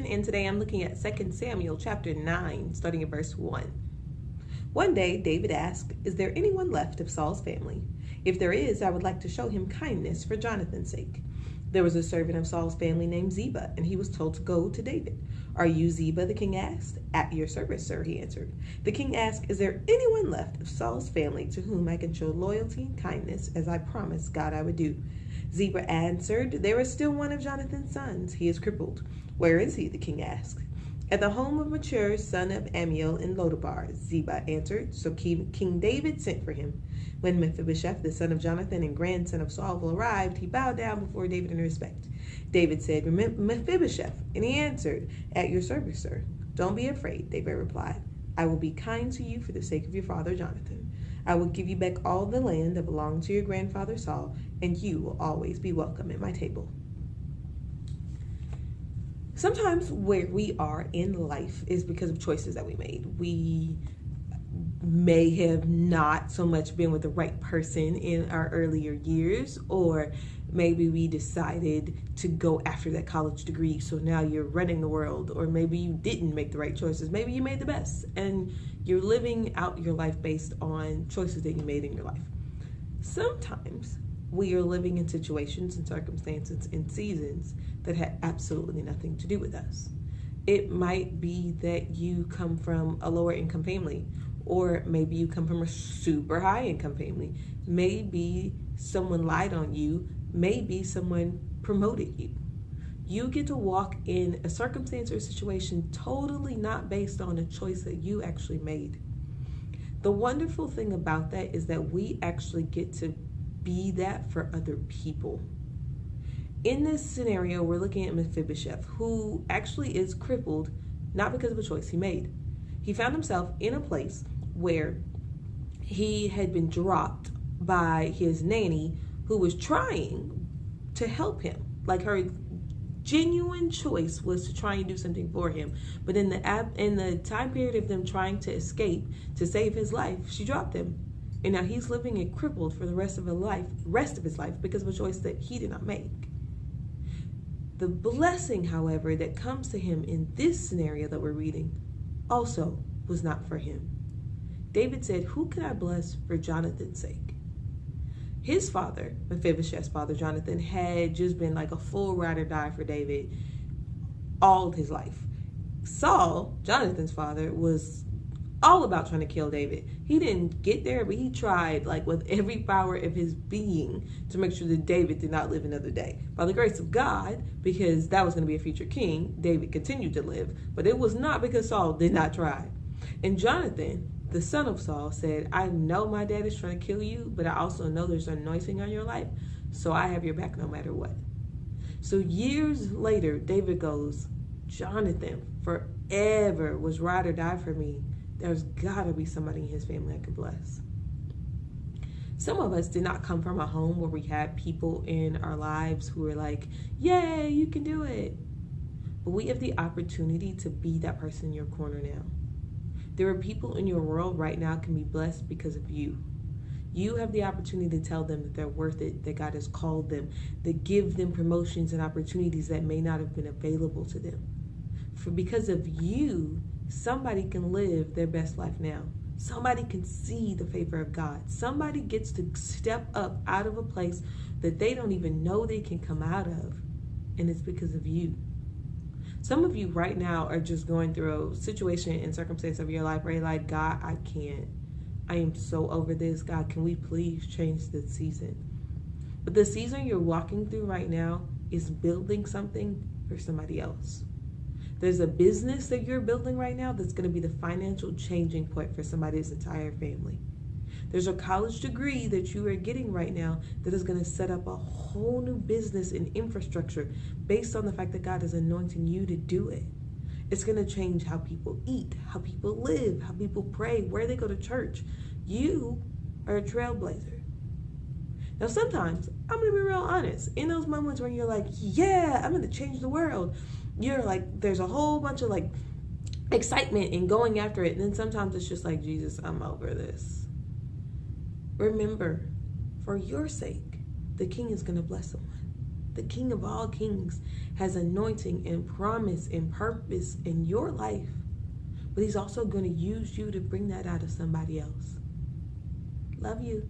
and today I'm looking at 2 Samuel chapter 9, starting at verse 1. One day, David asked, "Is there anyone left of Saul's family? If there is, I would like to show him kindness for Jonathan's sake." There was a servant of Saul's family named Ziba, and he was told to go to David. "Are you Ziba?" the king asked. "At your service, sir," he answered. The king asked, "Is there anyone left of Saul's family to whom I can show loyalty and kindness as I promised God I would do?" Ziba answered, "There is still one of Jonathan's sons. He is crippled." "Where is he?" the king asked. "At the home of Machir, son of Ammiel in Lodabar," Ziba answered. So King David sent for him. When Mephibosheth, the son of Jonathan and grandson of Saul, arrived, he bowed down before David in respect. David said, "Mephibosheth," and he answered, "At your service, sir." "Don't be afraid," David replied. "I will be kind to you for the sake of your father Jonathan. I will give you back all the land that belonged to your grandfather Saul, and you will always be welcome at my table." Sometimes where we are in life is because of choices that we made. We may have not so much been with the right person in our earlier years, or maybe we decided to go after that college degree, so now you're running the world, or maybe you didn't make the right choices. Maybe you made the best, and you're living out your life based on choices that you made in your life. Sometimes we are living in situations and circumstances and seasons that had absolutely nothing to do with us. It might be that you come from a lower income family, or maybe you come from a super high income family. Maybe someone lied on you. Maybe someone promoted you. You get to walk in a circumstance or situation totally not based on a choice that you actually made. The wonderful thing about that is that we actually get to be that for other people. In this scenario, we're looking at Mephibosheth, who actually is crippled, not because of a choice he made. He found himself in a place where he had been dropped by his nanny, who was trying to help him. Like, her genuine choice was to try and do something for him. But in the time period of them trying to escape to save his life, she dropped him. And now he's living it crippled for the rest of his life because of a choice that he did not make. The blessing, however, that comes to him in this scenario that we're reading also was not for him. David said, "Who can I bless for Jonathan's sake?" His father, Mephibosheth's father, Jonathan, had just been like a full ride or die for David all his life. Saul, Jonathan's father, was all about trying to kill David. He didn't get there, but he tried like with every power of his being to make sure that David did not live another day. By the grace of God, because that was going to be a future king, David continued to live, but it was not because Saul did not try. And Jonathan, the son of Saul, said, "I know my dad is trying to kill you, but I also know there's an anointing on your life, so I have your back no matter what." So years later, David goes, "Jonathan forever was ride or die for me. There's gotta be somebody in his family I could bless." Some of us did not come from a home where we had people in our lives who were like, "Yay, you can do it." But we have the opportunity to be that person in your corner now. There are people in your world right now can be blessed because of you. You have the opportunity to tell them that they're worth it, that God has called them, that give them promotions and opportunities that may not have been available to them. Because of you, somebody can live their best life now. Somebody can see the favor of God. Somebody gets to step up out of a place that they don't even know they can come out of. And it's because of you. Some of you right now are just going through a situation and circumstance of your life where you're like, "God, I can't. I am so over this. God, can we please change the season?" But the season you're walking through right now is building something for somebody else. There's a business that you're building right now that's going to be the financial changing point for somebody's entire family. There's a college degree that you are getting right now that is going to set up a whole new business and infrastructure based on the fact that God is anointing you to do it. It's going to change how people eat, how people live, how people pray, where they go to church. You are a trailblazer. Now, sometimes, I'm going to be real honest, in those moments where you're like, "Yeah, I'm going to change the world," you're like, there's a whole bunch of like excitement and going after it. And then sometimes it's just like, "Jesus, I'm over this." Remember, for your sake, the king is going to bless someone. The King of all kings has anointing and promise and purpose in your life, but he's also going to use you to bring that out of somebody else. Love you.